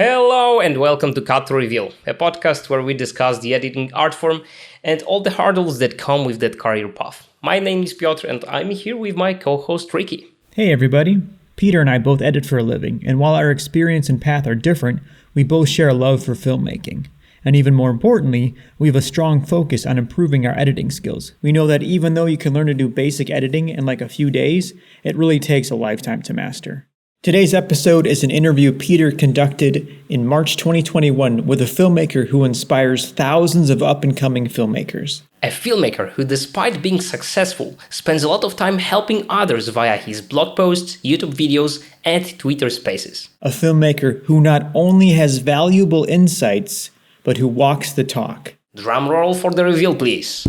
Hello and welcome to Cut to Reveal, a podcast where we discuss the editing art form and all the hurdles that come with that career path. My name is Piotr and I'm here with my co-host Ricky. Hey everybody, Peter and I both edit for a living, and while our experience and path are different, we both share a love for filmmaking. And even more importantly, we have a strong focus on improving our editing skills. We know that even though you can learn to do basic editing in like a few days, it really takes a lifetime to master. Today's episode is an interview Peter conducted in March 2021 with a filmmaker who inspires thousands of up-and-coming filmmakers. A filmmaker who, despite being successful, spends a lot of time helping others via his blog posts, YouTube videos, and Twitter spaces. A filmmaker who not only has valuable insights, but who walks the talk. Drum roll for the reveal, please.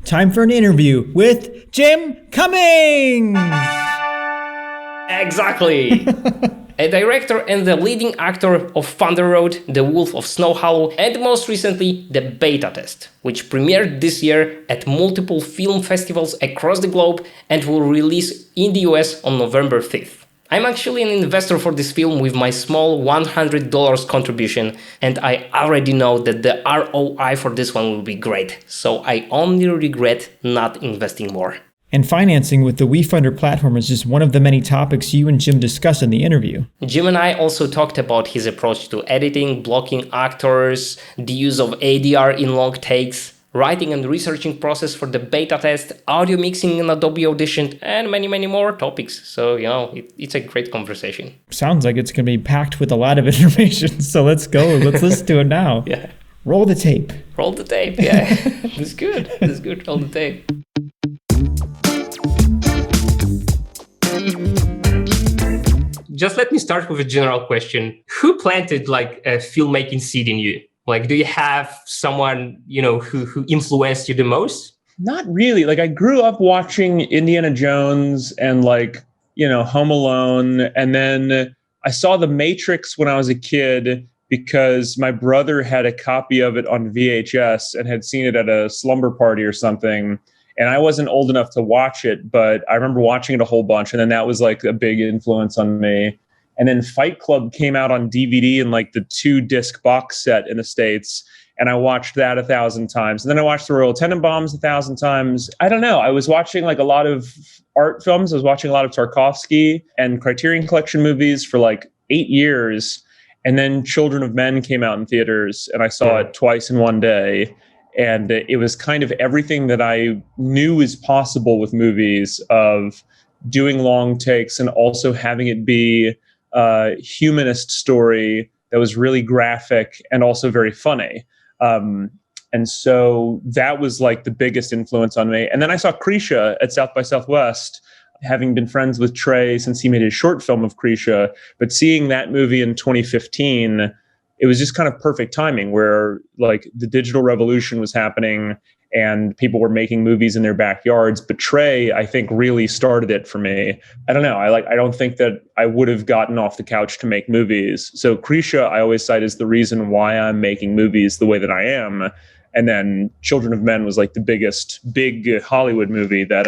Time for an interview with Jim Cummings! Exactly! A director and the leading actor of Thunder Road, The Wolf of Snow Hallow, and most recently, The Beta Test, which premiered this year at multiple film festivals across the globe and will release in the US on November 5th. I'm actually an investor for this film with my small $100 contribution, and I already know that the ROI for this one will be great, so I only regret not investing more. And financing with the WeFunder platform is just one of the many topics you and Jim discuss in the interview. Jim and I also talked about his approach to editing, blocking actors, the use of ADR in long takes, writing and researching process for the beta test, audio mixing in Adobe Audition, and many more topics. So, it's a great conversation. Sounds like it's going to be packed with a lot of information. So let's go. Let's listen to it now. Yeah. Roll the tape. Roll the tape, yeah. That's good. Roll the tape. Just let me start with a general question. Who planted a filmmaking seed in you? Do you have someone, who influenced you the most? Not really. I grew up watching Indiana Jones and Home Alone. And then I saw The Matrix when I was a kid because my brother had a copy of it on VHS and had seen it at a slumber party or something. And I wasn't old enough to watch it, but I remember watching it a whole bunch. And then that was a big influence on me. And then Fight Club came out on DVD in the 2-disc box set in the States. And I watched that 1,000 times. And then I watched The Royal Tenenbaums 1,000 times. I don't know. I was watching a lot of art films. I was watching a lot of Tarkovsky and Criterion Collection movies for 8 years. And then Children of Men came out in theaters and I saw it twice in one day. And it was kind of everything that I knew is possible with movies, of doing long takes and also having it be a humanist story that was really graphic and also very funny. And so that was the biggest influence on me. And then I saw Krisha at South by Southwest, having been friends with Trey since he made his short film of Krisha. But seeing that movie in 2015, it was just kind of perfect timing where the digital revolution was happening and people were making movies in their backyards. But Trey, I think, really started it for me. I don't know. I don't think that I would have gotten off the couch to make movies. So Krisha, I always cite as the reason why I'm making movies the way that I am. And then Children of Men was the big Hollywood movie that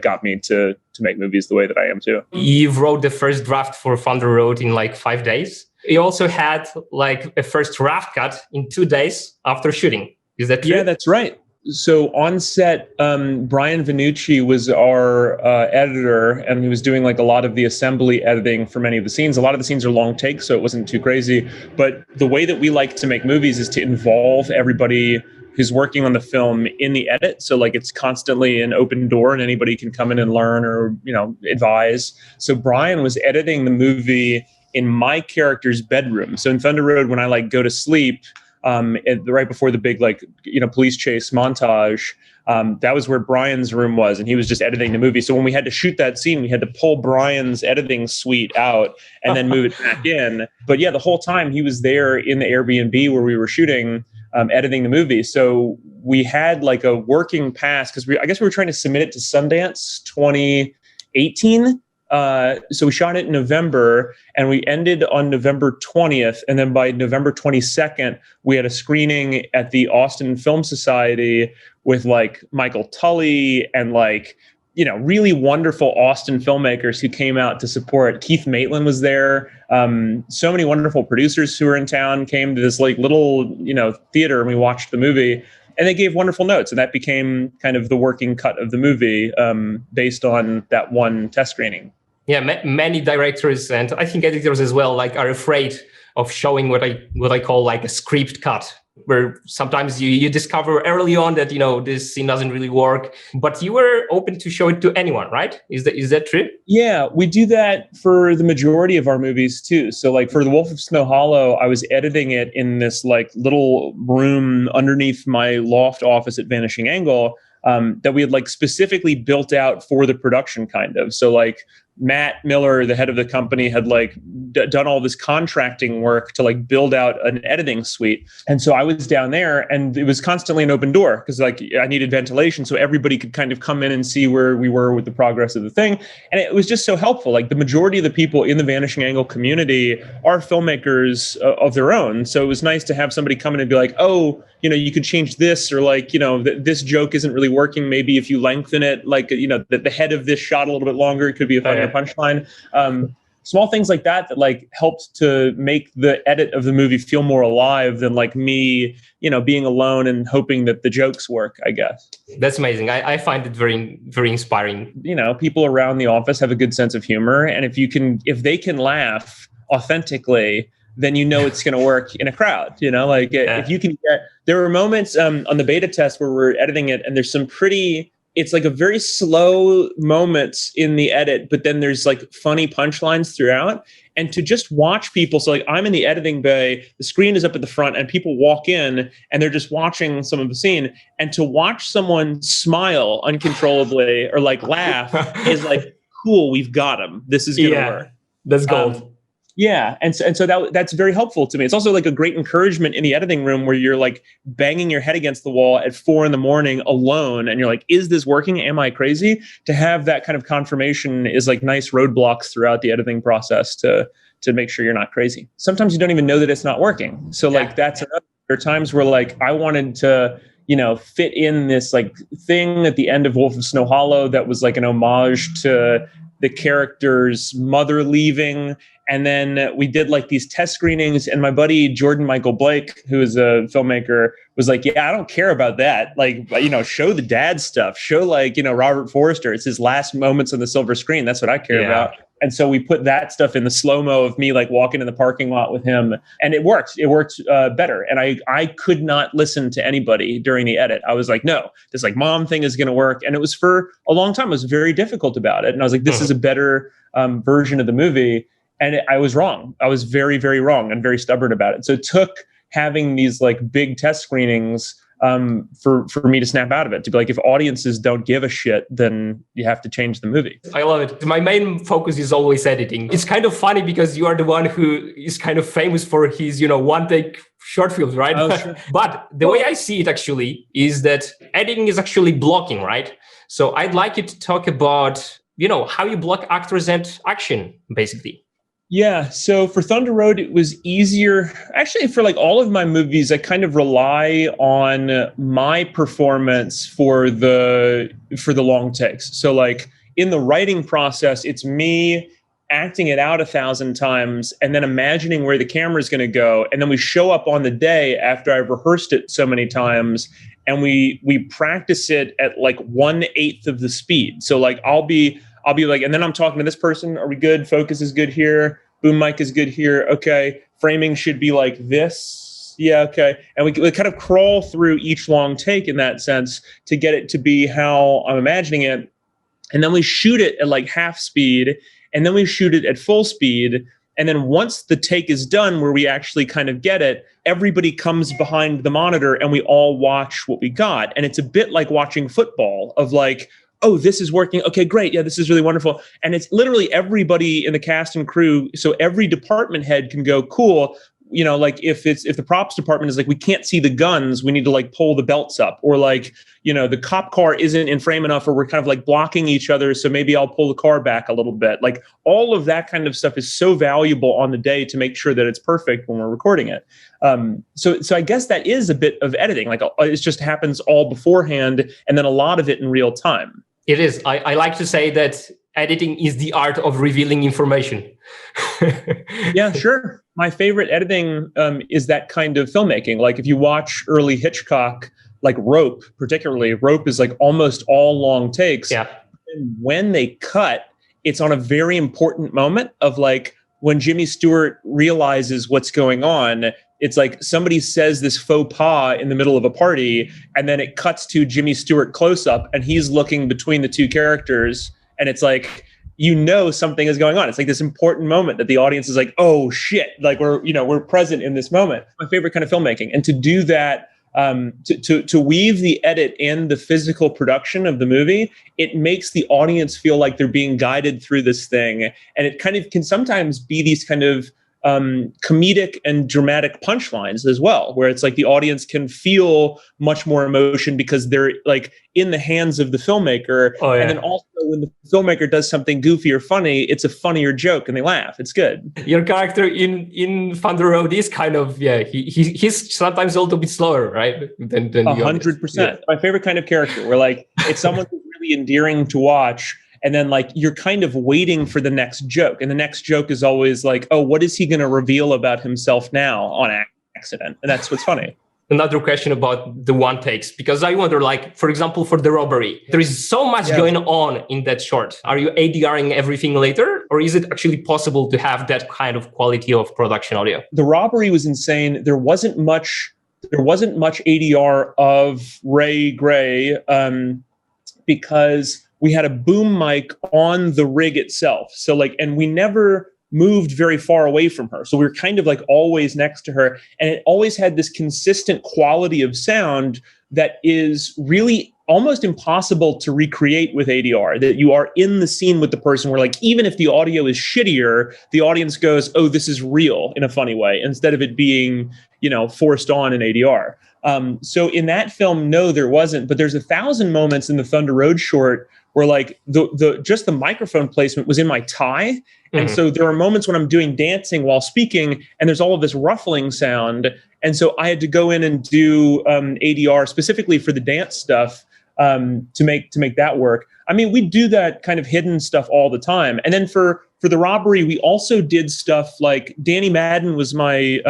got me to make movies the way that I am too. You wrote the first draft for Thunder Road in 5 days. You also had a first draft cut in 2 days after shooting. Is that true? Yeah, that's right. So on set, Brian Vanucci was our editor, and he was doing a lot of the assembly editing for many of the scenes. A lot of the scenes are long takes, so it wasn't too crazy. But the way that we like to make movies is to involve everybody who's working on the film in the edit. So it's constantly an open door and anybody can come in and learn or, advise. So Brian was editing the movie in my character's bedroom. So in Thunder Road, when I go to sleep, right before the big police chase montage, that was where Brian's room was, and he was just editing the movie. So when we had to shoot that scene, we had to pull Brian's editing suite out and then move it back in. But yeah, the whole time he was there in the Airbnb where we were shooting, editing the movie. So we had a working pass because I guess we were trying to submit it to Sundance 2018. So we shot it in November and we ended on November 20th. And then by November 22nd, we had a screening at the Austin Film Society with Michael Tully and really wonderful Austin filmmakers who came out to support. Keith Maitland was there. So many wonderful producers who were in town came to this like little, theater, and we watched the movie, and they gave wonderful notes. And that became kind of the working cut of the movie, based on that one test screening. Yeah, many directors and I think editors as well, like, are afraid of showing what I call like a script cut, where sometimes you discover early on that this scene doesn't really work, but you were open to show it to anyone, right? Is that true? Yeah, we do that for the majority of our movies too. So like for the Wolf of Snow Hallow, I was editing it in this like little room underneath my loft office at Vanishing Angle, that we had like specifically built out for the production kind of. So like Matt Miller, the head of the company, had like done all this contracting work to like build out an editing suite. And so I was down there, and it was constantly an open door because like I needed ventilation so everybody could kind of come in and see where we were with the progress of the thing. And it was just so helpful. Like the majority of the people in the Vanishing Angle community are filmmakers of their own. So it was nice to have somebody come in and be like, oh, you could change this, or like, this joke isn't really working. Maybe if you lengthen it, like, the head of this shot a little bit longer, it could be a funnier punchline. Small things like that like helped to make the edit of the movie feel more alive than like me, being alone and hoping that the jokes work, I guess. That's amazing. I find it very, very inspiring. People around the office have a good sense of humor. And if they can laugh authentically, then it's going to work in a crowd. If you can there were moments on the beta test where we're editing it, and there's some it's like a very slow moments in the edit, but then there's like funny punchlines throughout. And to just watch people, so like I'm in the editing bay, the screen is up at the front, and people walk in and they're just watching some of the scene. And to watch someone smile uncontrollably or like laugh is like, cool, we've got him. This is going to work. That's gold. Yeah. And so that's very helpful to me. It's also like a great encouragement in the editing room where you're like banging your head against the wall at 4 a.m. alone. And you're like, is this working? Am I crazy? To have that kind of confirmation is like nice roadblocks throughout the editing process to make sure you're not crazy. Sometimes you don't even know that it's not working. So like that's another. There are times where like I wanted to, fit in this like thing at the end of Wolf of Snow Hallow that was like an homage to the character's mother leaving. And then we did like these test screenings, and my buddy Jordan Michael Blake, who is a filmmaker, was like, yeah, I don't care about that. Like, show the dad stuff. Show like, Robert Forster. It's his last moments on the silver screen. That's what I care about. And so we put that stuff in the slow-mo of me like walking in the parking lot with him, and it worked. It worked better. And I could not listen to anybody during the edit. I was like, no, this like mom thing is going to work. And it was for a long time. I was very difficult about it. And I was like, this is a better version of the movie. And I was wrong. I was very, very wrong and very stubborn about it. So it took having these like big test screenings for me to snap out of it, to be like, if audiences don't give a shit, then you have to change the movie. I love it. My main focus is always editing. It's kind of funny because you are the one who is kind of famous for his, one take short films, right? Oh, sure. But the way I see it actually is that editing is actually blocking, right? So I'd like you to talk about, how you block actors and action, basically. Yeah. So for Thunder Road, it was easier. Actually, for like all of my movies, I kind of rely on my performance for the long takes. So like in the writing process, it's me acting it out 1,000 times and then imagining where the camera is going to go. And then we show up on the day after I've rehearsed it so many times, and we practice it at like 1/8 of the speed. So like I'll be like, and then I'm talking to this person. Are we good? Focus is good here. Boom mic is good here. Okay. Framing should be like this. Yeah. Okay. And we kind of crawl through each long take in that sense to get it to be how I'm imagining it. And then we shoot it at like half speed, and then we shoot it at full speed. And then once the take is done, where we actually kind of get it, everybody comes behind the monitor and we all watch what we got. And it's a bit like watching football of like, oh, this is working. Okay, great. Yeah, this is really wonderful. And it's literally everybody in the cast and crew. So every department head can go, cool. Like if the props department is like, we can't see the guns, we need to like pull the belts up, or like, the cop car isn't in frame enough, or we're kind of like blocking each other. So maybe I'll pull the car back a little bit. Like all of that kind of stuff is so valuable on the day to make sure that it's perfect when we're recording it. So I guess that is a bit of editing. Like it just happens all beforehand, and then a lot of it in real time. It is. I like to say that editing is the art of revealing information. Yeah, sure. My favorite editing is that kind of filmmaking. Like if you watch early Hitchcock, like Rope, particularly, Rope is like almost all long takes. Yeah. And when they cut, it's on a very important moment of like when Jimmy Stewart realizes what's going on. It's like somebody says this faux pas in the middle of a party, and then it cuts to Jimmy Stewart close up, and he's looking between the two characters, and it's like, you know, something is going on. It's like this important moment that the audience is like, oh shit, like we're present in this moment. My favorite kind of filmmaking. And to do that, to weave the edit and the physical production of the movie, it makes the audience feel like they're being guided through this thing. And it kind of can sometimes be these kind of comedic and dramatic punchlines as well, where it's like the audience can feel much more emotion because they're like in the hands of the filmmaker. Oh, yeah. And then also when the filmmaker does something goofy or funny, it's a funnier joke and they laugh. It's good. Your character in Thunder Road is kind of, he's sometimes a little bit slower, right? Than 100%. Yeah. My favorite kind of character, where like it's someone who's really endearing to watch. And then like you're kind of waiting for the next joke. And the next joke is always like, oh, what is he going to reveal about himself now on accident? And that's what's funny. Another question about the one takes, because I wonder, like, for example, for the robbery, there is so much going on in that short. Are you ADRing everything later? Or is it actually possible to have that kind of quality of production audio? The robbery was insane. There wasn't much ADR of Ray Gray because we had a boom mic on the rig itself. So like, and we never moved very far away from her. So we were kind of like always next to her. And it always had this consistent quality of sound that is really almost impossible to recreate with ADR, that you are in the scene with the person where like, even if the audio is shittier, the audience goes, oh, this is real in a funny way, instead of it being, you know, forced on in ADR. So in that film, no, there wasn't, but there's 1,000 moments in the Thunder Road short where like just the microphone placement was in my tie. Mm-hmm. And so there are moments when I'm doing dancing while speaking and there's all of this ruffling sound. And so I had to go in and do ADR specifically for the dance stuff to make that work. I mean, we do that kind of hidden stuff all the time. And then for the robbery, we also did stuff like Danny Madden was my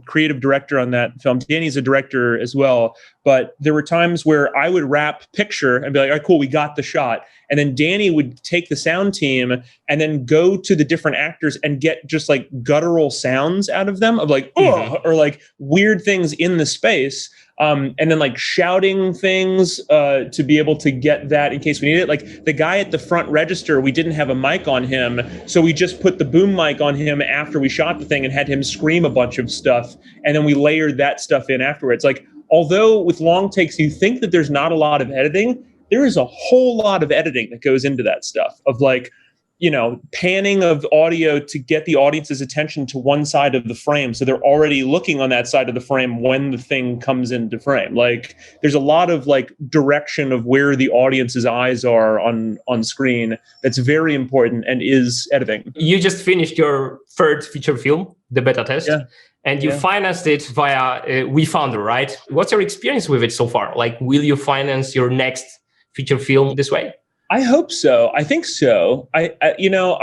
creative director on that film. Danny's a director as well. But there were times where I would wrap picture and be like, all right, cool, we got the shot. And then Danny would take the sound team and then go to the different actors and get just like guttural sounds out of them of like, oh, or like weird things in the space. And then like shouting things to be able to get that in case we need it. Like the guy at the front register, we didn't have a mic on him. So we just put the boom mic on him after we shot the thing and had him scream a bunch of stuff. And then we layered that stuff in afterwards. Like, although with long takes, you think that there's not a lot of editing, there is a whole lot of editing that goes into that stuff of like, you know, panning of audio to get the audience's attention to one side of the frame. So they're already looking on that side of the frame when the thing comes into frame. Like there's a lot of like direction of where the audience's eyes are on screen. That's very important and is editing. You just finished your third feature film, the beta test. Yeah. And you financed it via WeFounder, right? What's your experience with it so far? Like, will you finance your next feature film this way? I hope so. I think so. I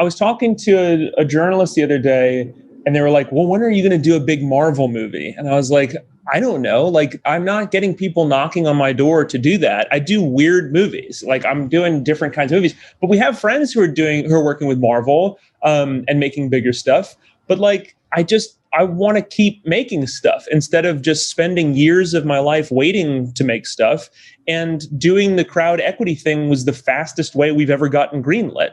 was talking to a journalist the other day and they were like, well, when are you going to do a big Marvel movie? And I was like, I don't know. Like, I'm not getting people knocking on my door to do that. I do weird movies. Like I'm doing different kinds of movies, but we have friends who are working with Marvel and making bigger stuff. But like, I want to keep making stuff instead of just spending years of my life waiting to make stuff. And doing the crowd equity thing was the fastest way we've ever gotten greenlit.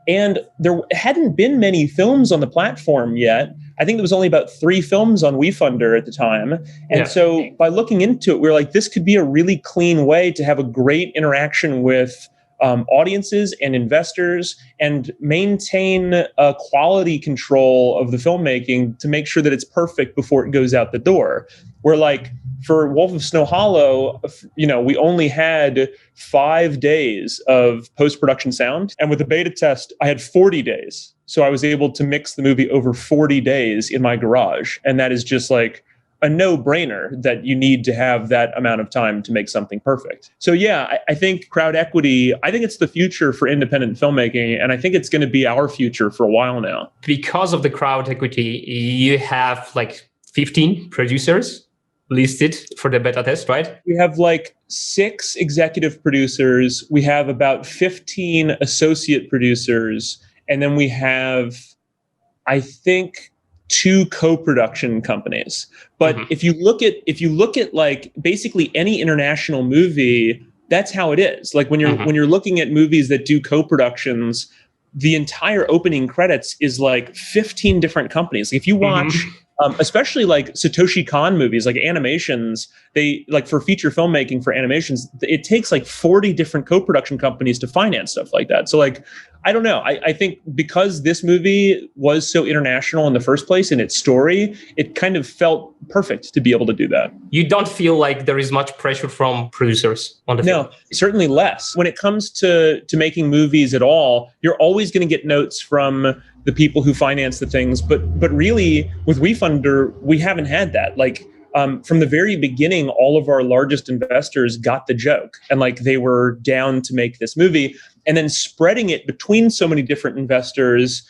And there hadn't been many films on the platform yet. I think there was only about 3 films on WeFunder at the time. And so by looking into it, we were like, this could be a really clean way to have a great interaction with audiences and investors and maintain a quality control of the filmmaking to make sure that it's perfect before it goes out the door. Where like for Wolf of Snow Hallow, you know, we only had 5 days of post-production sound. And with the beta test, I had 40 days. So I was able to mix the movie over 40 days in my garage. And that is just like a no-brainer that you need to have that amount of time to make something perfect. So yeah, I think crowd equity, I think it's the future for independent filmmaking, and I think it's going to be our future for a while now. Because of the crowd equity, you have like 15 producers listed for the beta test, right? We have like 6 executive producers. We have about 15 associate producers. And then we have, I think, 2 co-production companies. But if you look at like basically any international movie, that's how it is. Like when you're looking at movies that do co-productions, the entire opening credits is like 15 different companies. If you watch especially like Satoshi Kon movies, like animations, they like for feature filmmaking for animations, it takes like 40 different co-production companies to finance stuff like that. So like, I don't know. I think because this movie was so international in the first place in its story, it kind of felt perfect to be able to do that. You don't feel like there is much pressure from producers on the film? No, certainly less. When it comes to making movies at all, you're always going to get notes from the people who finance the things. But really, with WeFunder, we haven't had that. Like, from the very beginning, all of our largest investors got the joke and like they were down to make this movie. And then spreading it between so many different investors,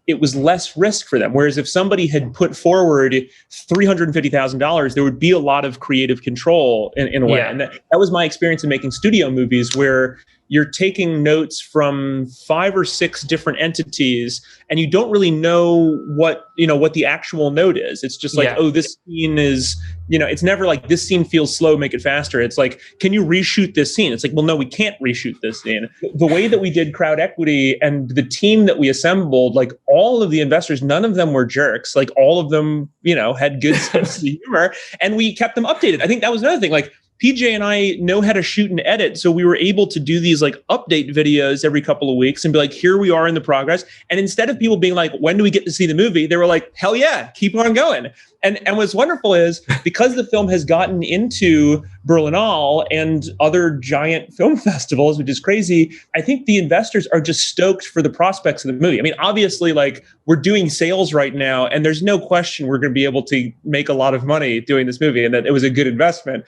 it was less risk for them. Whereas if somebody had put forward $350,000, there would be a lot of creative control in a way. Yeah. And that was my experience in making studio movies, where you're taking notes from 5 or 6 different entities, and you don't really know what the actual note is. It's just like, oh, this scene is, it's never like this scene feels slow, make it faster. It's like, can you reshoot this scene? It's like, well, no, we can't reshoot this scene. The way that we did crowd equity and the team that we assembled, like all of the investors, none of them were jerks. Like all of them, had good sense of humor, and we kept them updated. I think that was another thing. Like, PJ and I know how to shoot and edit, so we were able to do these like update videos every couple of weeks and be like, here we are in the progress. And instead of people being like, when do we get to see the movie? They were like, hell yeah, keep on going. And what's wonderful is because the film has gotten into Berlinale and other giant film festivals, which is crazy, I think the investors are just stoked for the prospects of the movie. I mean, obviously, like we're doing sales right now, and there's no question we're going to be able to make a lot of money doing this movie, and that it was a good investment.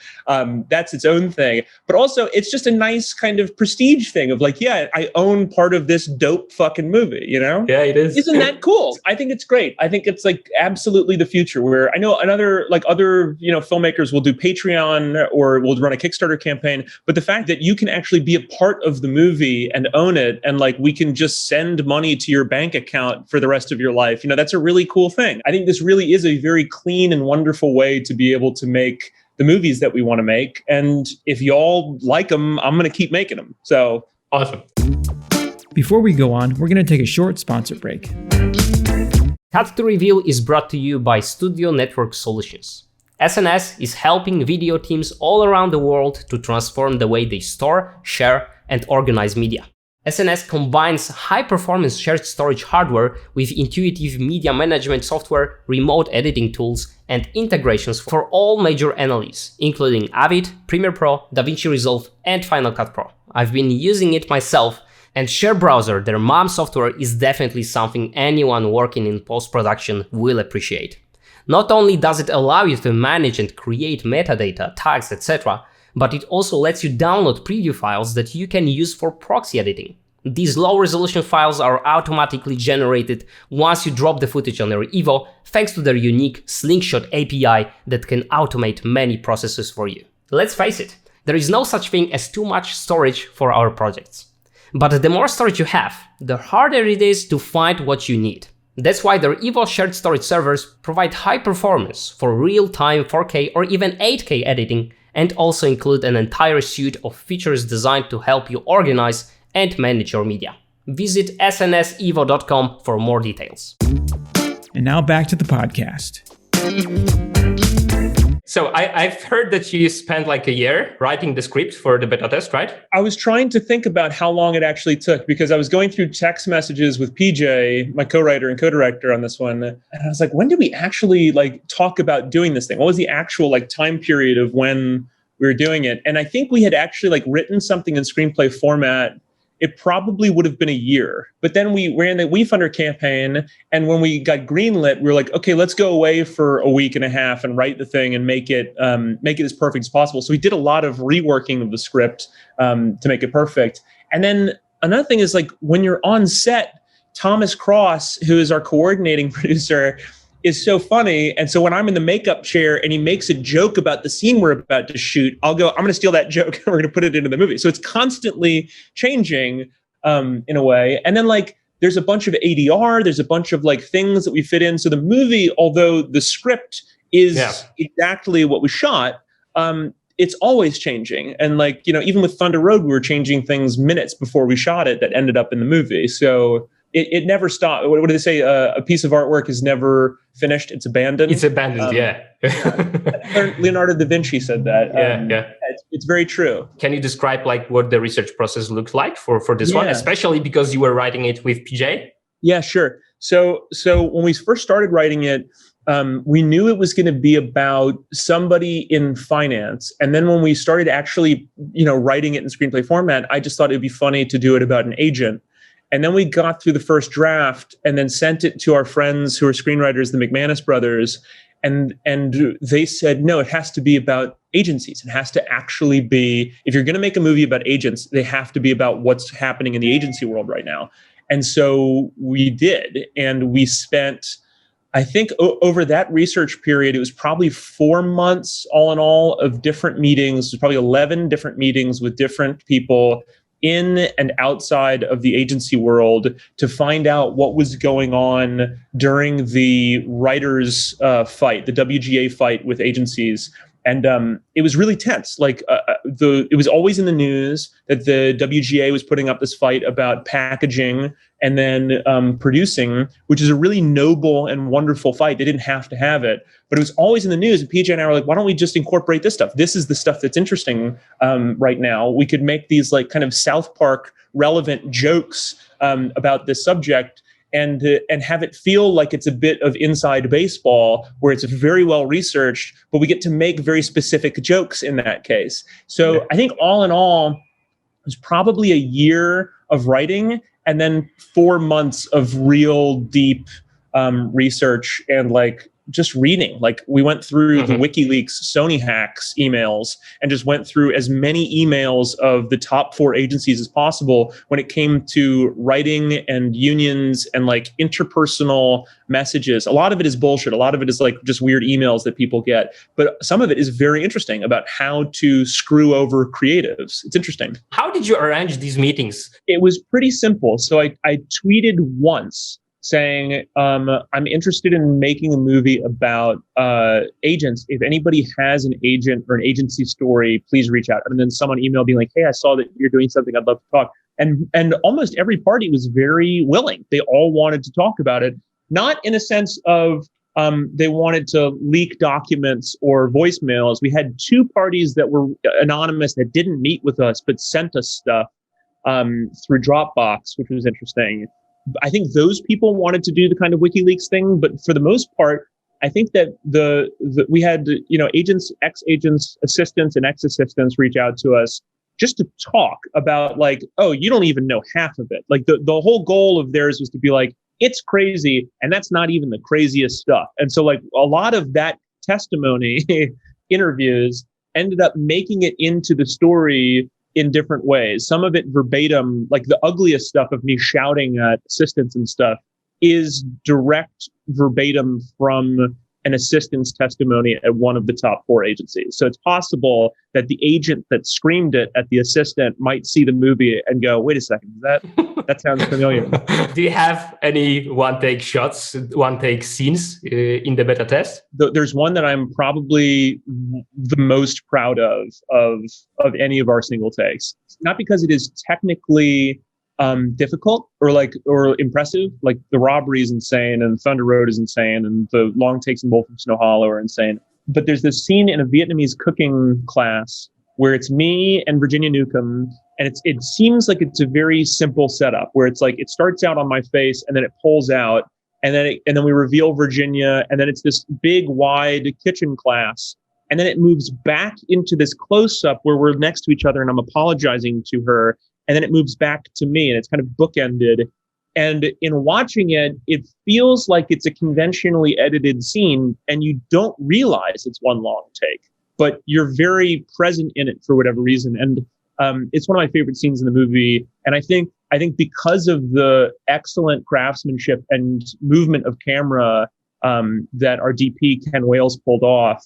That's its own thing. But also, it's just a nice kind of prestige thing of like, yeah, I own part of this dope fucking movie, Yeah, it is. Isn't that cool? I think it's great. I think it's like absolutely the future, where I know other filmmakers will do Patreon or will run a Kickstarter campaign, but the fact that you can actually be a part of the movie and own it, and like we can just send money to your bank account for the rest of your life, that's a really cool thing. I think this really is a very clean and wonderful way to be able to make the movies that we want to make. And if y'all like them, I'm going to keep making them. So awesome. Before we go on, we're going to take a short sponsor break. Cut to Reveal is brought to you by Studio Network Solutions. SNS is helping video teams all around the world to transform the way they store, share, and organize media. SNS combines high-performance shared storage hardware with intuitive media management software, remote editing tools, and integrations for all major NLEs, including Avid, Premiere Pro, DaVinci Resolve, and Final Cut Pro. I've been using it myself, and Share Browser, their mom software, is definitely something anyone working in post-production will appreciate. Not only does it allow you to manage and create metadata, tags, etc., but it also lets you download preview files that you can use for proxy editing. These low-resolution files are automatically generated once you drop the footage on your Evo, thanks to their unique Slingshot API that can automate many processes for you. Let's face it, there is no such thing as too much storage for our projects. But the more storage you have, the harder it is to find what you need. That's why their Evo shared storage servers provide high performance for real-time 4K or even 8K editing, and also include an entire suite of features designed to help you organize and manage your media. Visit snevo.com for more details. And now back to the podcast. So I've heard that you spent like a year writing the script for the beta test, right? I was trying to think about how long it actually took, because I was going through text messages with PJ, my co-writer and co-director on this one. And I was like, when did we actually like talk about doing this thing? What was the actual like time period of when we were doing it? And I think we had actually like written something in screenplay format it probably would have been a year. But then we ran the WeFunder campaign, and when we got greenlit, we were like, okay, let's go away for a week and a half and write the thing and make it as perfect as possible. So we did a lot of reworking of the script to make it perfect. And then another thing is, like, when you're on set, Thomas Cross, who is our coordinating producer, is so funny. And so when I'm in the makeup chair and he makes a joke about the scene we're about to shoot, I'll go, I'm going to steal that joke and we're going to put it into the movie. So it's constantly changing in a way. And then, like, there's a bunch of ADR, there's a bunch of like things that we fit in. So the movie, although the script is exactly what we shot, it's always changing. And, like, you know, even with Thunder Road, we were changing things minutes before we shot it that ended up in the movie. So it never stopped. What do they say? A piece of artwork is never finished. It's abandoned. It's abandoned, yeah. Leonardo da Vinci said that. It's very true. Can you describe, like, what the research process looked like for this one, especially because you were writing it with PJ? Yeah, sure. So when we first started writing it, we knew it was going to be about somebody in finance. And then when we started actually, you know, writing it in screenplay format, I just thought it'd be funny to do it about an agent. And then we got through the first draft and then sent it to our friends who are screenwriters, the McManus brothers. And they said, no, it has to be about agencies. It has to actually be, if you're going to make a movie about agents, they have to be about what's happening in the agency world right now. And so we did. And we spent, I think over that research period, it was probably 4 months all in all of different meetings. There's probably 11 different meetings with different people in and outside of the agency world to find out what was going on during the writers' fight, the WGA fight with agencies. And it was really tense. Like it was always in the news that the WGA was putting up this fight about packaging and then producing, which is a really noble and wonderful fight. They didn't have to have it, but it was always in the news. And PJ and I were like, why don't we just incorporate this stuff? This is the stuff that's interesting right now. We could make these like kind of South Park relevant jokes about this subject. And have it feel like it's a bit of inside baseball where it's very well researched, but we get to make very specific jokes in that case. So I think all in all, it was probably a year of writing and then 4 months of real deep research and like just reading. Like we went through the WikiLeaks Sony hacks emails and just went through as many emails of the top 4 agencies as possible when it came to writing and unions and like interpersonal messages. A lot of it is bullshit. A lot of it is like just weird emails that people get. But some of it is very interesting about how to screw over creatives. It's interesting. How did you arrange these meetings? It was pretty simple. So I tweeted once saying, I'm interested in making a movie about agents. If anybody has an agent or an agency story, please reach out. And then someone emailed me like, hey, I saw that you're doing something. I'd love to talk. And almost every party was very willing. They all wanted to talk about it, not in a sense of they wanted to leak documents or voicemails. We had 2 parties that were anonymous that didn't meet with us, but sent us stuff through Dropbox, which was interesting. I think those people wanted to do the kind of WikiLeaks thing, but for the most part, I think that we had, you know, agents, ex-agents, assistants, and ex-assistants reach out to us just to talk about like, oh, you don't even know half of it. Like the whole goal of theirs was to be like, it's crazy, and that's not even the craziest stuff. And so like a lot of that testimony interviews ended up making it into the story in different ways. Some of it verbatim, like the ugliest stuff of me shouting at assistants and stuff is direct verbatim from an assistant's testimony at one of the top 4 agencies. So it's possible that the agent that screamed it at the assistant might see the movie and go, wait a second, that sounds familiar. Do you have any one-take shots, one-take scenes in the beta test? There's one that I'm probably the most proud of any of our single takes. Not because it is technically difficult or impressive. Like the robbery is insane and Thunder Road is insane and the long takes in Wolf of Snow Hallow are insane. But there's this scene in a Vietnamese cooking class where it's me and Virginia Newcomb, and it seems like it's a very simple setup where it's like it starts out on my face and then it pulls out and then we reveal Virginia and then it's this big wide kitchen class and then it moves back into this close up where we're next to each other and I'm apologizing to her. and then it moves back to me, and it's kind of bookended. And in watching it, it feels like it's a conventionally edited scene, and you don't realize it's one long take, but you're very present in it for whatever reason. And it's one of my favorite scenes in the movie. And I think because of the excellent craftsmanship and movement of camera that our DP Ken Wales pulled off,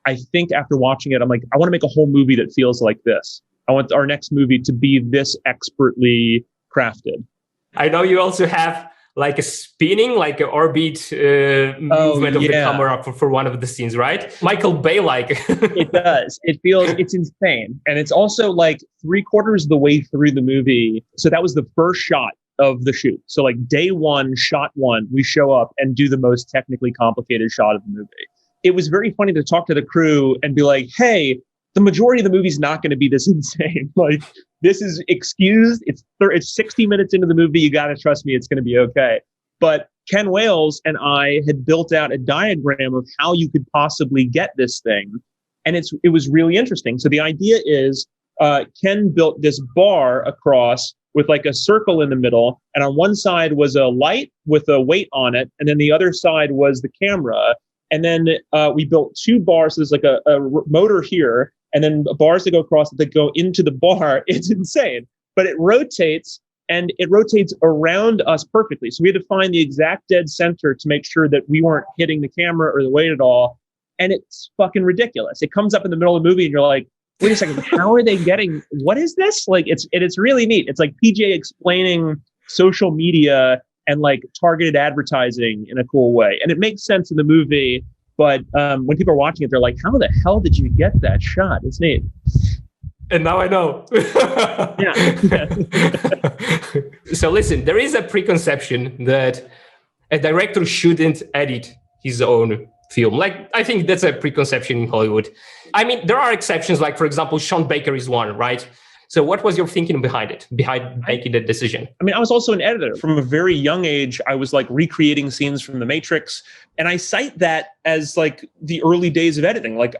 I think after watching it, I'm like, I want to make a whole movie that feels like this. I want our next movie to be this expertly crafted. I know you also have like a spinning, like an orbit movement of the camera for one of the scenes, right? Michael Bay-like. It does. It's insane. And it's also like 3/4 of the way through the movie. So that was the first shot of the shoot. So like day one, shot one, we show up and do the most technically complicated shot of the movie. It was very funny to talk to the crew and be like, hey, the majority of the movie's not going to be this insane. Like, this is excused. It's 60 minutes into the movie. You got to trust me. It's going to be okay. But Ken Wales and I had built out a diagram of how you could possibly get this thing. And it was really interesting. So the idea is Ken built this bar across with like a circle in the middle. And on one side was a light with a weight on it. And then the other side was the camera. And then we built 2 bars. So there's like a motor here, and then bars that go across that go into the bar. It's insane, but it rotates, and it rotates around us perfectly. So we had to find the exact dead center to make sure that we weren't hitting the camera or the weight at all. And it's fucking ridiculous. It comes up in the middle of the movie and you're like, wait a second, how are they getting, what is this? Like, it's really neat. It's like PJ explaining social media and like targeted advertising in a cool way. And it makes sense in the movie. But when people are watching it, they're like, how the hell did you get that shot? It's neat. And now I know. Yeah. So listen, there is a preconception that a director shouldn't edit his own film. Like, I think that's a preconception in Hollywood. I mean, there are exceptions. Like, for example, Sean Baker is one, right? So what was your thinking behind making that decision? I mean, I was also an editor. From a very young age, I was like recreating scenes from The Matrix. And I cite that as like the early days of editing. Like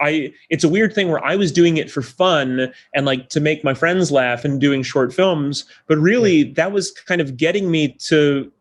it's a weird thing where I was doing it for fun and like to make my friends laugh and doing short films. But really that was kind of getting me to,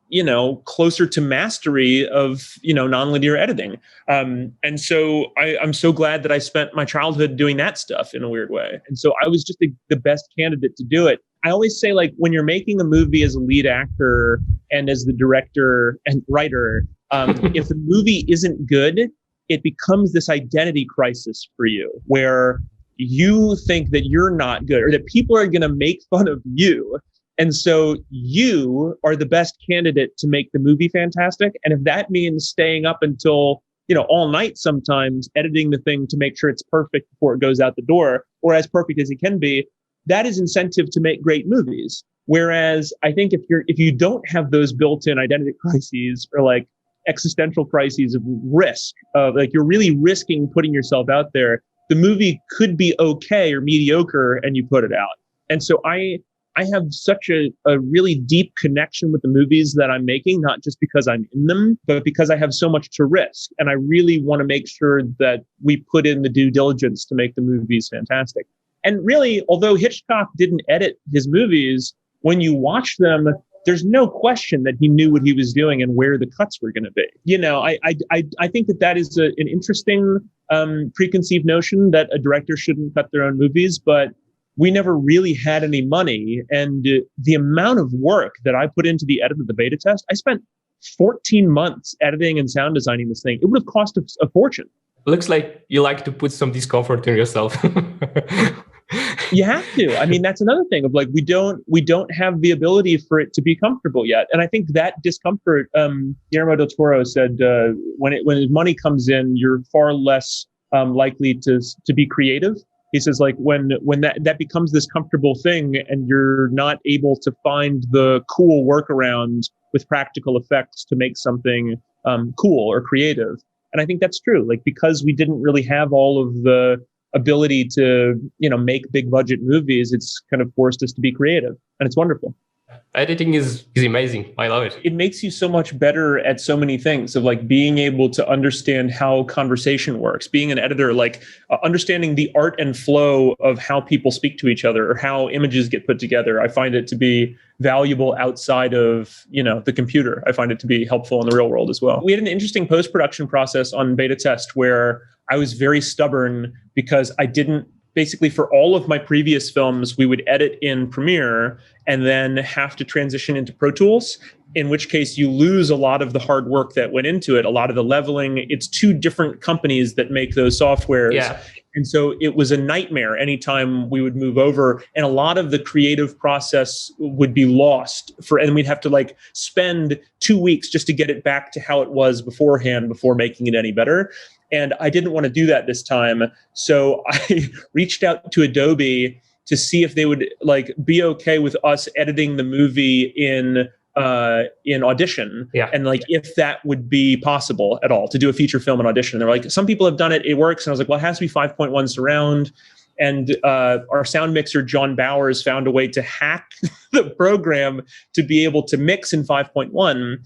closer to mastery of, nonlinear editing. And so I'm so glad that I spent my childhood doing that stuff in a weird way. And so I was just the best candidate to do it. I always say, like, when you're making a movie as a lead actor and as the director and writer, if the movie isn't good, it becomes this identity crisis for you where you think that you're not good or that people are going to make fun of you. And so you are the best candidate to make the movie fantastic. And if that means staying up until, all night sometimes editing the thing to make sure it's perfect before it goes out the door, or as perfect as it can be, that is incentive to make great movies. Whereas I think if you don't have those built-in identity crises or like existential crises of risk, of like you're really risking putting yourself out there, the movie could be okay or mediocre and you put it out. And so I have such a really deep connection with the movies that I'm making, not just because I'm in them, but because I have so much to risk. And I really want to make sure that we put in the due diligence to make the movies fantastic. And really, although Hitchcock didn't edit his movies, when you watch them, there's no question that he knew what he was doing and where the cuts were going to be. I think that is an interesting preconceived notion that a director shouldn't cut their own movies, but we never really had any money. And the amount of work that I put into the edit of the beta test, I spent 14 months editing and sound designing this thing. It would have cost a fortune. Looks like you like to put some discomfort in yourself. You have to. I mean, that's another thing of like, we don't have the ability for it to be comfortable yet. And I think that discomfort, Guillermo del Toro said, when money comes in, you're far less likely to be creative. He says, like, when that becomes this comfortable thing and you're not able to find the cool workaround with practical effects to make something cool or creative. And I think that's true. Like, because we didn't really have all of the ability to, make big budget movies, it's kind of forced us to be creative. And it's wonderful. Editing is amazing. I love it. It makes you so much better at so many things, of like being able to understand how conversation works, being an editor, like understanding the art and flow of how people speak to each other or how images get put together. I find it to be valuable outside of, the computer. I find it to be helpful in the real world as well. We had an interesting post-production process on beta test where I was very stubborn because I didn't, basically for all of my previous films, we would edit in Premiere and then have to transition into Pro Tools, in which case you lose a lot of the hard work that went into it, a lot of the leveling. It's two different companies that make those softwares. Yeah. And so it was a nightmare anytime we would move over, and a lot of the creative process would be lost and we'd have to like spend 2 weeks just to get it back to how it was beforehand before making it any better. And I didn't want to do that this time. So I reached out to Adobe to see if they would like be okay with us editing the movie in Audition. Yeah. And like if that would be possible at all to do a feature film in Audition. They're like, some people have done it, it works. And I was like, well, it has to be 5.1 surround. And our sound mixer, John Bowers, found a way to hack the program to be able to mix in 5.1.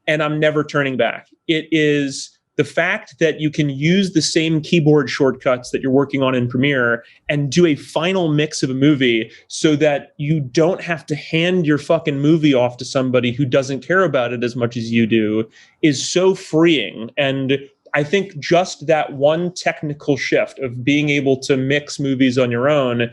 And I'm never turning back. It is the fact that you can use the same keyboard shortcuts that you're working on in Premiere and do a final mix of a movie so that you don't have to hand your fucking movie off to somebody who doesn't care about it as much as you do is so freeing. And I think just that one technical shift of being able to mix movies on your own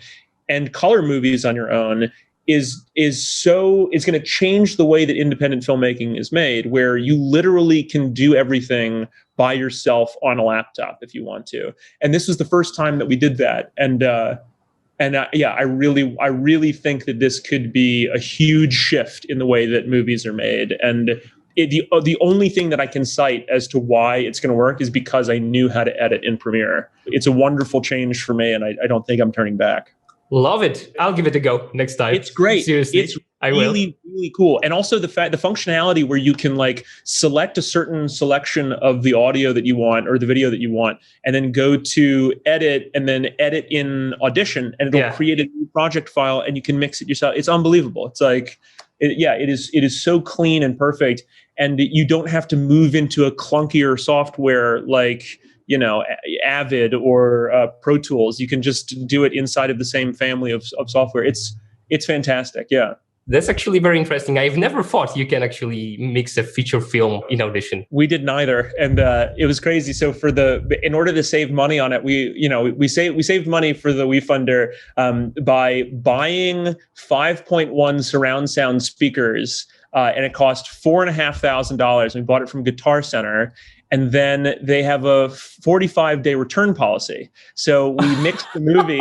and color movies on your own is going to change the way that independent filmmaking is made, where you literally can do everything by yourself on a laptop if you want to. And this was the first time that we did that. I really think that this could be a huge shift in the way that movies are made. And the only thing that I can cite as to why it's going to work is because I knew how to edit in Premiere. It's a wonderful change for me, and I don't think I'm turning back. Love it. I'll give it a go next time. It's great. Seriously, it's really cool. And also the functionality where you can like select a certain selection of the audio that you want or the video that you want, and then go to edit and then edit in Audition, and it'll create a new project file and you can mix it yourself. It's unbelievable. It's like, it is so clean and perfect. And you don't have to move into a clunkier software like, Avid or Pro Tools. You can just do it inside of the same family of software. It's fantastic. Yeah. That's actually very interesting. I've never thought you can actually mix a feature film in Audition. We did neither, and it was crazy. So in order to save money on it, we saved money for the WeFunder by buying 5.1 surround sound speakers, and it cost $4,500. We bought it from Guitar Center. And then they have a 45-day return policy. So we mixed the movie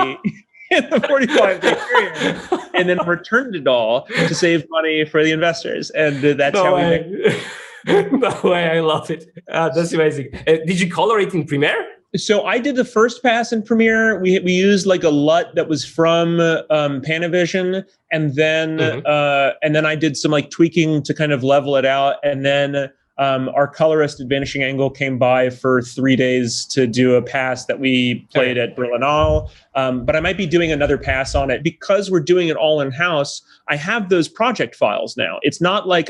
in the 45-day period and then returned it all to save money for the investors. And that's how we made it. No way, I love it. That's amazing. Did you color it in Premiere? So I did the first pass in Premiere. We used like a LUT that was from Panavision, and then I did some like tweaking to kind of level it out, and then our colorist at Vanishing Angle came by for 3 days to do a pass that we played at Berlinale. But I might be doing another pass on it because we're doing it all in-house. I have those project files now. It's not like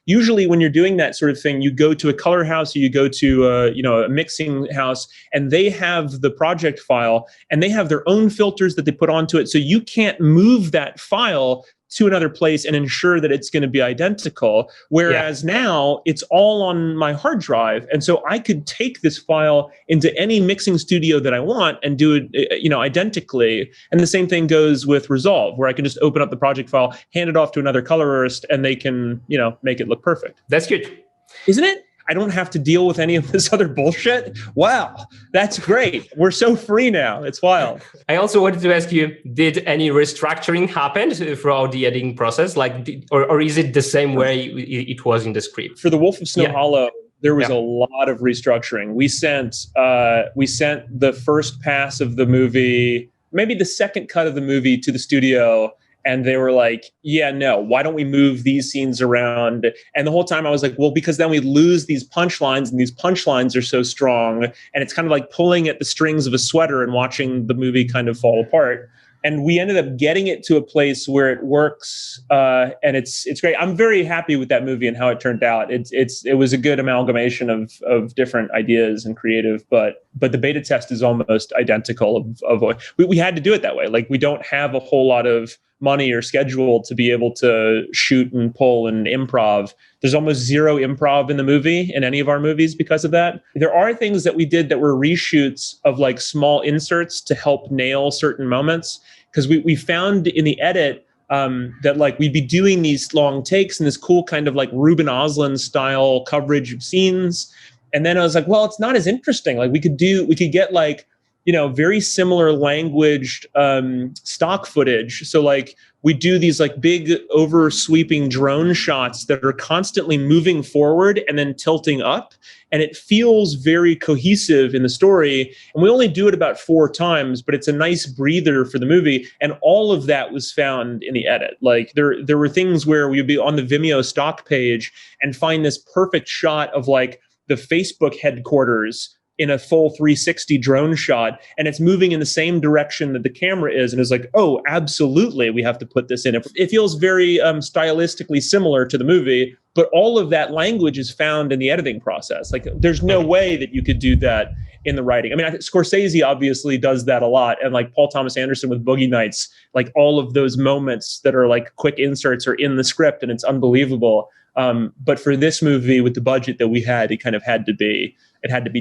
usually when you're doing that sort of thing, you go to a color house or you go to a mixing house, and they have the project file and they have their own filters that they put onto it. So you can't move that file to another place and ensure that it's going to be identical. Whereas now it's all on my hard drive. And so I could take this file into any mixing studio that I want and do it, identically. And the same thing goes with Resolve, where I can just open up the project file, hand it off to another colorist, and they can, make it look perfect. That's good. Isn't it? I don't have to deal with any of this other bullshit. Wow, that's great. We're so free now. It's wild. I also wanted to ask you, did any restructuring happen throughout the editing process? Or is it the same way it was in the script? For the Wolf of Snow Hallow, there was a lot of restructuring. We sent the first pass of the movie, maybe the second cut of the movie, to the studio. And they were like, yeah, no, why don't we move these scenes around? And the whole time I was like, well, because then we lose these punchlines, and these punchlines are so strong. And it's kind of like pulling at the strings of a sweater and watching the movie kind of fall apart. And we ended up getting it to a place where it works, and it's great. I'm very happy with that movie and how it turned out. It was a good amalgamation of different ideas and creative, but the beta test is almost identical. We had to do it that way. Like, we don't have a whole lot of money or schedule to be able to shoot and pull and improv. There's almost zero improv in the movie, in any of our movies, because of that. There are things that we did that were reshoots of like small inserts to help nail certain moments. Because we found in the edit that like we'd be doing these long takes and this cool kind of like Ruben Östlund style coverage of scenes. And then I was like, well, it's not as interesting. Like we could get like, very similar languaged stock footage. So like we do these like big over-sweeping drone shots that are constantly moving forward and then tilting up. And it feels very cohesive in the story. And we only do it about 4 times, but it's a nice breather for the movie. And all of that was found in the edit. Like there were things where we'd be on the Vimeo stock page and find this perfect shot of like the Facebook headquarters in a full 360 drone shot, and it's moving in the same direction that the camera is. And it's like, oh, absolutely, we have to put this in. It feels very stylistically similar to the movie, but all of that language is found in the editing process. Like, there's no way that you could do that in the writing. I mean, Scorsese obviously does that a lot. And like Paul Thomas Anderson with Boogie Nights, like all of those moments that are like quick inserts are in the script, and it's unbelievable. But for this movie, with the budget that we had, it kind of had to be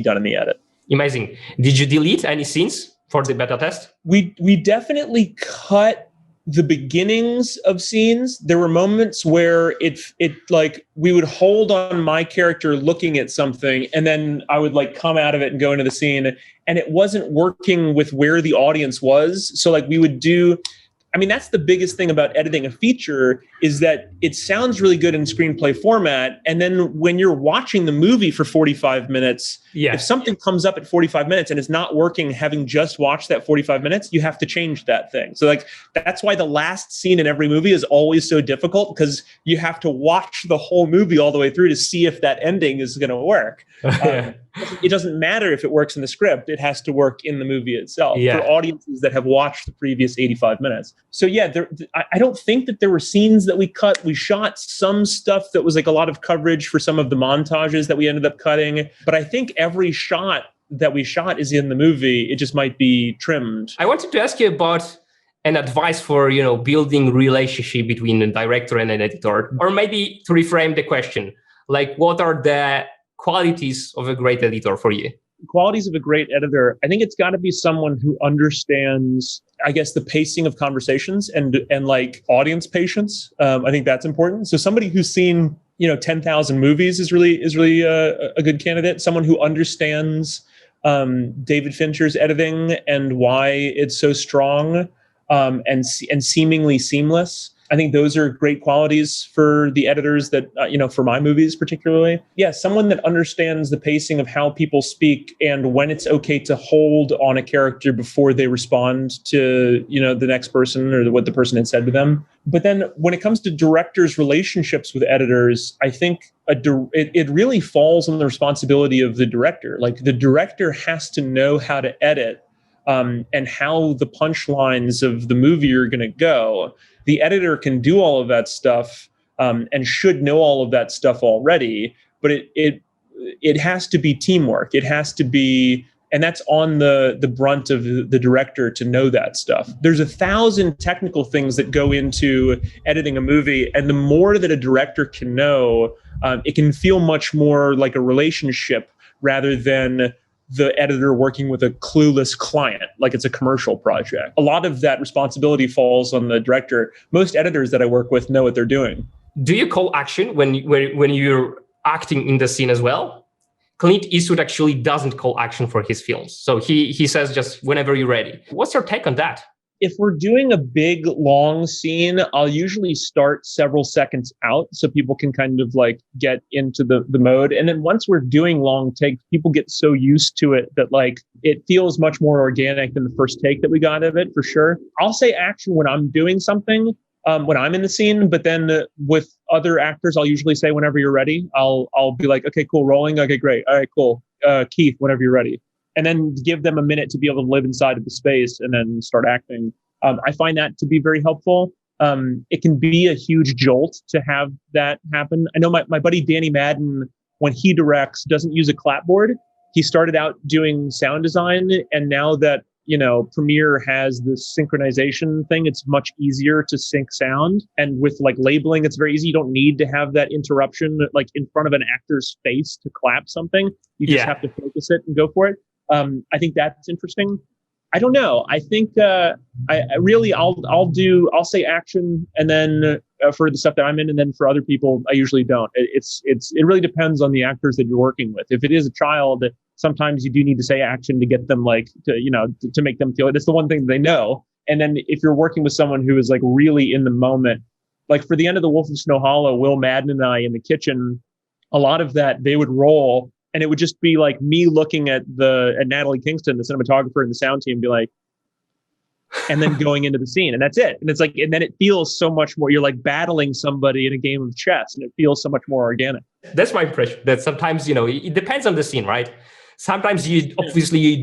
done in the edit. Amazing. Did you delete any scenes for the beta test? We definitely cut the beginnings of scenes. There were moments where it like we would hold on my character looking at something, and then I would like come out of it and go into the scene, and it wasn't working with where the audience was. So like we would do, I mean, that's the biggest thing about editing a feature, is that it sounds really good in screenplay format. And then when you're watching the movie for 45 minutes, if something comes up at 45 minutes and it's not working, having just watched that 45 minutes, you have to change that thing. So like, that's why the last scene in every movie is always so difficult, because you have to watch the whole movie all the way through to see if that ending is going to work. It doesn't matter if it works in the script. It has to work in the movie itself for audiences that have watched the previous 85 minutes. So I don't think that there were scenes that we cut. We shot some stuff that was like a lot of coverage for some of the montages that we ended up cutting. But I think every shot that we shot is in the movie. It just might be trimmed. I wanted to ask you about an advice for, building relationship between a director and an editor, or maybe to reframe the question, like what are the qualities of a great editor for you? Qualities of a great editor, I think it's got to be someone who understands, I guess, the pacing of conversations and like audience patience. I think that's important. So somebody who's seen 10,000 movies is really a good candidate. Someone who understands David Fincher's editing and why it's so strong and seemingly seamless. I think those are great qualities for the editors that, for my movies particularly. Yeah, someone that understands the pacing of how people speak and when it's okay to hold on a character before they respond to, the next person or what the person had said to them. But then when it comes to directors' relationships with editors, I think it really falls on the responsibility of the director. Like, the director has to know how to edit and how the punchlines of the movie are going to go. The editor can do all of that stuff and should know all of that stuff already, but it has to be teamwork. It has to be, and that's on the brunt of the director to know that stuff. There's 1,000 technical things that go into editing a movie, and the more that a director can know, it can feel much more like a relationship rather than the editor working with a clueless client, like it's a commercial project. A lot of that responsibility falls on the director. Most editors that I work with know what they're doing. Do you call action when you're acting in the scene as well? Clint Eastwood actually doesn't call action for his films. So he says just whenever you're ready. What's your take on that? If we're doing a big, long scene, I'll usually start several seconds out so people can kind of like get into the mode. And then once we're doing long takes, people get so used to it that like it feels much more organic than the first take that we got of it, for sure. I'll say action when I'm doing something, when I'm in the scene, but then with other actors, I'll usually say whenever you're ready. I'll be like, okay, cool, rolling. Okay, great. All right, cool. Keith, whenever you're ready. And then give them a minute to be able to live inside of the space and then start acting. I find that to be very helpful. It can be a huge jolt to have that happen. I know my buddy Danny Madden, when he directs, doesn't use a clapboard. He started out doing sound design, and now that Premiere has this synchronization thing, it's much easier to sync sound. And with like labeling, it's very easy. You don't need to have that interruption like in front of an actor's face to clap something. You just have to focus it and go for it. I think that's interesting. I don't know. I think I'll say action, and then for the stuff that I'm in, and then for other people, I usually don't. It really depends on the actors that you're working with. If it is a child, sometimes you do need to say action to get them to make them feel it. It's the one thing that they know. And then if you're working with someone who is like really in the moment, like for the end of the Wolf of Snow Hallow, Will Madden and I in the kitchen, a lot of that they would roll. And it would just be like me looking at Natalie Kingston, the cinematographer and the sound team, be like, and then going into the scene, and that's it. And it's like, and then it feels so much more. You're like battling somebody in a game of chess, and it feels so much more organic. That's my impression. That sometimes it depends on the scene, right? Sometimes you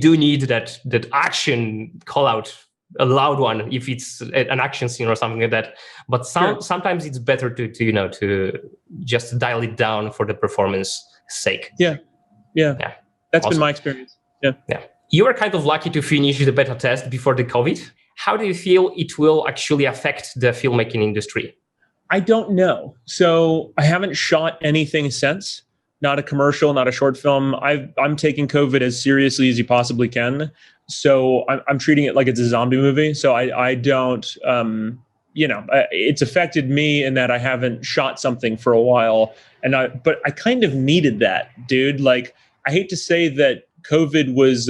do need that action call out, a loud one, if it's an action scene or something like that. But sometimes it's better to just dial it down for the performance sake. Yeah. That's awesome. Been my experience. Yeah. You were kind of lucky to finish the beta test before the COVID. How do you feel it will actually affect the filmmaking industry? I don't know. So I haven't shot anything since. Not a commercial, not a short film. I'm taking COVID as seriously as you possibly can. So I'm treating it like it's a zombie movie. So I don't, it's affected me in that I haven't shot something for a while. But I kind of needed that, dude. Like, I hate to say that COVID was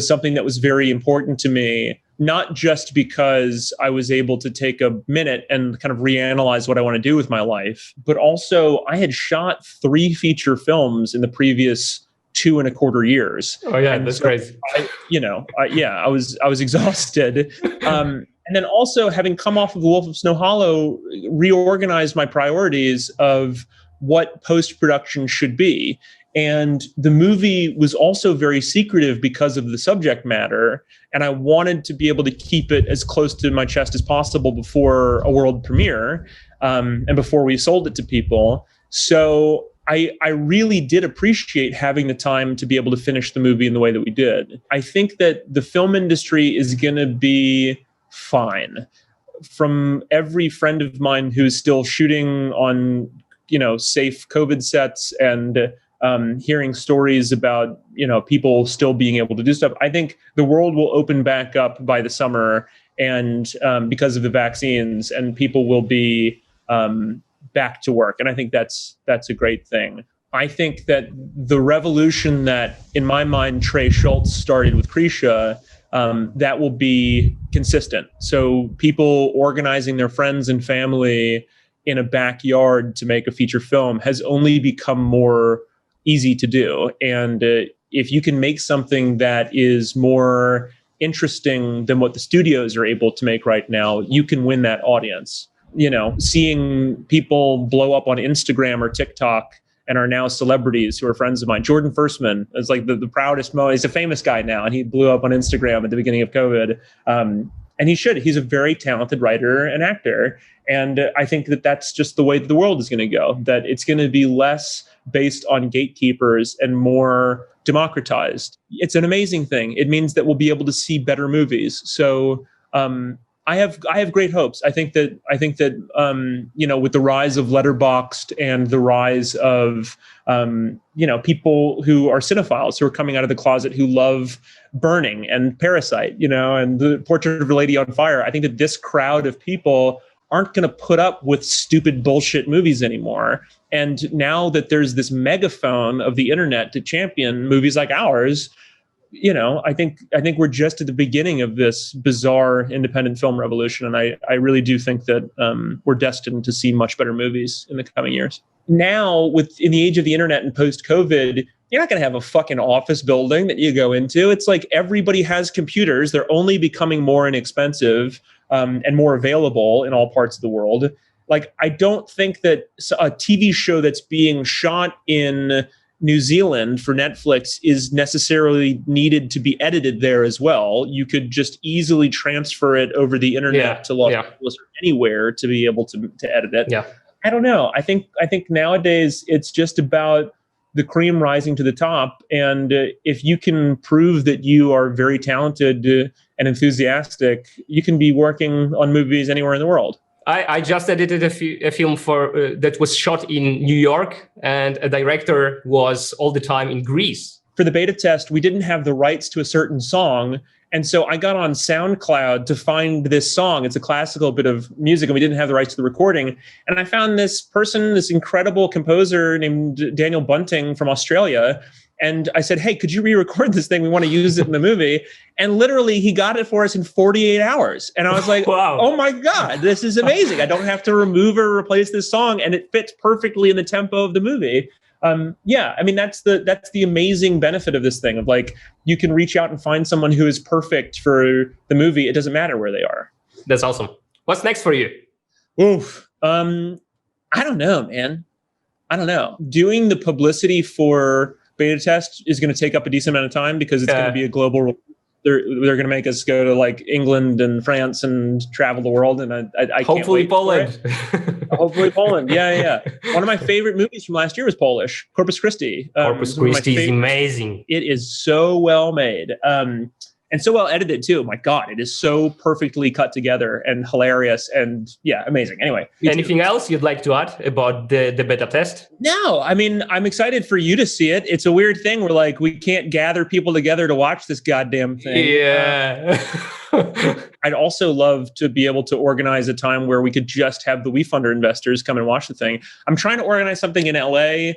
something that was very important to me, not just because I was able to take a minute and kind of reanalyze what I want to do with my life, but also I had shot 3 feature films in the previous 2.25 years. Oh yeah, that's crazy. I was exhausted. And then also, having come off of The Wolf of Snow Hallow, reorganized my priorities of what post-production should be. And the movie was also very secretive because of the subject matter. And I wanted to be able to keep it as close to my chest as possible before a world premiere, and before we sold it to people. So I really did appreciate having the time to be able to finish the movie in the way that we did. I think that the film industry is going to be fine. From every friend of mine who's still shooting on, safe COVID sets, and hearing stories about, people still being able to do stuff, I think the world will open back up by the summer, and because of the vaccines, and people will be back to work. And I think that's a great thing. I think that the revolution that, in my mind, Trey Schultz started with Krisha, that will be consistent. So people organizing their friends and family in a backyard to make a feature film has only become more easy to do. And if you can make something that is more interesting than what the studios are able to make right now, you can win that audience. Seeing people blow up on Instagram or TikTok and are now celebrities who are friends of mine. Jordan Firstman is like the proudest moment. He's a famous guy now, and he blew up on Instagram at the beginning of COVID. And he should. He's a very talented writer and actor. And I think that that's just the way that the world is going to go, that it's going to be less based on gatekeepers and more democratized. It's an amazing thing. It means that we'll be able to see better movies. So I have great hopes. I think that with the rise of Letterboxd and the rise of people who are cinephiles, who are coming out of the closet, who love Burning and Parasite, and The Portrait of a Lady on Fire, I think that this crowd of people aren't going to put up with stupid bullshit movies anymore. And now that there's this megaphone of the internet to champion movies like ours, I think we're just at the beginning of this bizarre independent film revolution. And I really do think that we're destined to see much better movies in the coming years. Now, in the age of the internet and post-COVID, you're not going to have a fucking office building that you go into. It's like everybody has computers. They're only becoming more inexpensive and more available in all parts of the world. Like, I don't think that a TV show that's being shot in New Zealand for Netflix is necessarily needed to be edited there as well. You could just easily transfer it over the internet to Los Angeles or anywhere to be able to edit it. Yeah. I don't know. I think nowadays it's just about the cream rising to the top. And if you can prove that you are very talented and enthusiastic, you can be working on movies anywhere in the world. I just edited a film for that was shot in New York, and a director was all the time in Greece. For the beta test, we didn't have the rights to a certain song. And so I got on SoundCloud to find this song. It's a classical bit of music, and we didn't have the rights to the recording. And I found this person, this incredible composer named Daniel Bunting from Australia. And I said, hey, could you re-record this thing? We want to use it in the movie. And literally, he got it for us in 48 hours. And I was like, wow. Oh my God, this is amazing. I don't have to remove or replace this song. And it fits perfectly in the tempo of the movie. I mean, that's the amazing benefit of this thing of like, you can reach out and find someone who is perfect for the movie. It doesn't matter where they are. That's awesome. What's next for you? Oof. I don't know, man. I don't know. Doing the publicity for beta test is going to take up a decent amount of time because it's going to be a global. They're going to make us go to like England and France and travel the world, and I hopefully can't wait Poland. Hopefully Poland. Yeah. One of my favorite movies from last year was Polish, Corpus Christi. Corpus Christi is amazing. It is so well made. And so well edited too. My God, it is so perfectly cut together and hilarious and amazing. Anyway. Anything else you'd like to add about the beta test? No, I mean, I'm excited for you to see it. It's a weird thing where like, we can't gather people together to watch this goddamn thing. Yeah. I'd also love to be able to organize a time where we could just have the WeFunder investors come and watch the thing. I'm trying to organize something in LA,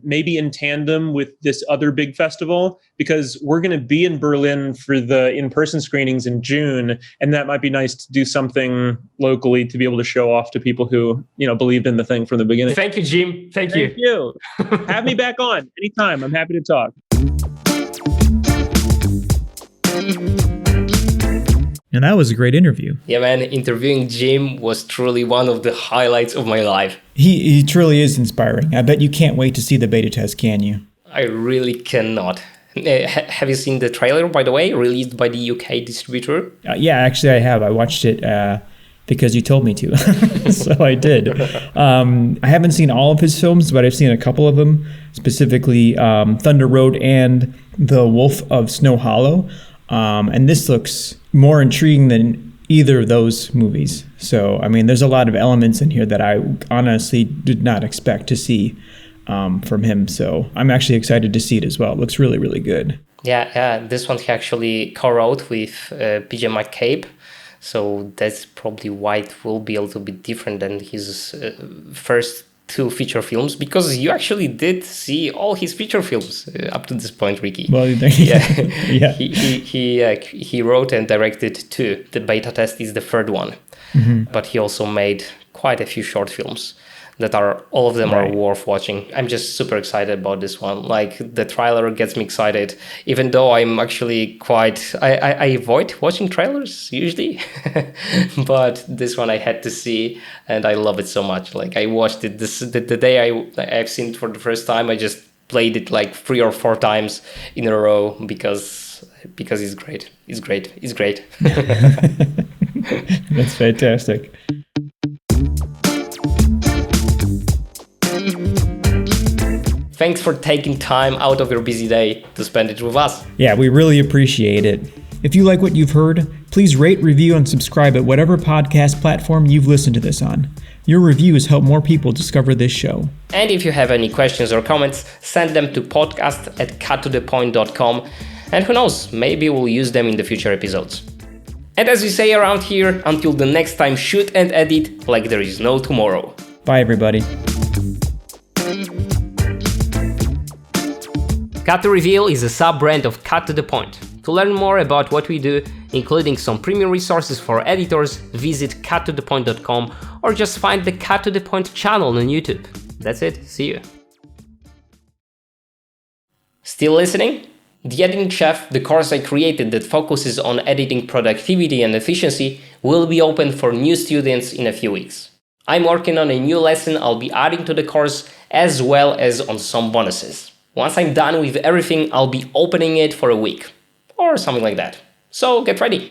maybe in tandem with this other big festival, because we're going to be in Berlin for the in-person screenings in June. And that might be nice to do something locally to be able to show off to people who, believed in the thing from the beginning. Thank you, Jim. Thank you. Have me back on anytime. I'm happy to talk. And that was a great interview. Yeah, man, interviewing Jim was truly one of the highlights of my life. He truly is inspiring. I bet you can't wait to see the beta test, can you? I really cannot. Have you seen the trailer, by the way, released by the UK distributor? Yeah, actually I have. I watched it because you told me to. So I did. I haven't seen all of his films, but I've seen a couple of them, specifically Thunder Road and The Wolf of Snow Hallow. And this looks more intriguing than either of those movies. So, I mean, there's a lot of elements in here that I honestly did not expect to see from him. So I'm actually excited to see it as well. It looks really, really good. Yeah. This one he actually co-wrote with PJ McCabe. So that's probably why it will be a little bit different than his first two feature films, because you actually did see all his feature films up to this point, Ricky. Well, yeah. He he wrote and directed two. The beta test is the third one, but he also made quite a few short films that are all of them are worth watching. I'm just super excited about this one. Like, the trailer gets me excited, even though I'm actually I avoid watching trailers usually, but this one I had to see, and I love it so much. Like, I watched it the day I've seen it for the first time. I just played it like 3 or 4 times in a row because it's great. It's great. That's fantastic. Thanks for taking time out of your busy day to spend it with us. Yeah, we really appreciate it. If you like what you've heard, please rate, review, and subscribe at whatever podcast platform you've listened to this on. Your reviews help more people discover this show. And if you have any questions or comments, send them to podcast@cuttothepoint.com. And who knows, maybe we'll use them in the future episodes. And as we say around here, until the next time, shoot and edit like there is no tomorrow. Bye, everybody. Cut to Reveal is a sub-brand of Cut to the Point. To learn more about what we do, including some premium resources for editors, visit cuttothepoint.com or just find the Cut to the Point channel on YouTube. That's it, see you. Still listening? The Editing Chef, the course I created that focuses on editing productivity and efficiency, will be open for new students in a few weeks. I'm working on a new lesson I'll be adding to the course, as well as on some bonuses. Once I'm done with everything, I'll be opening it for a week or something like that. So get ready.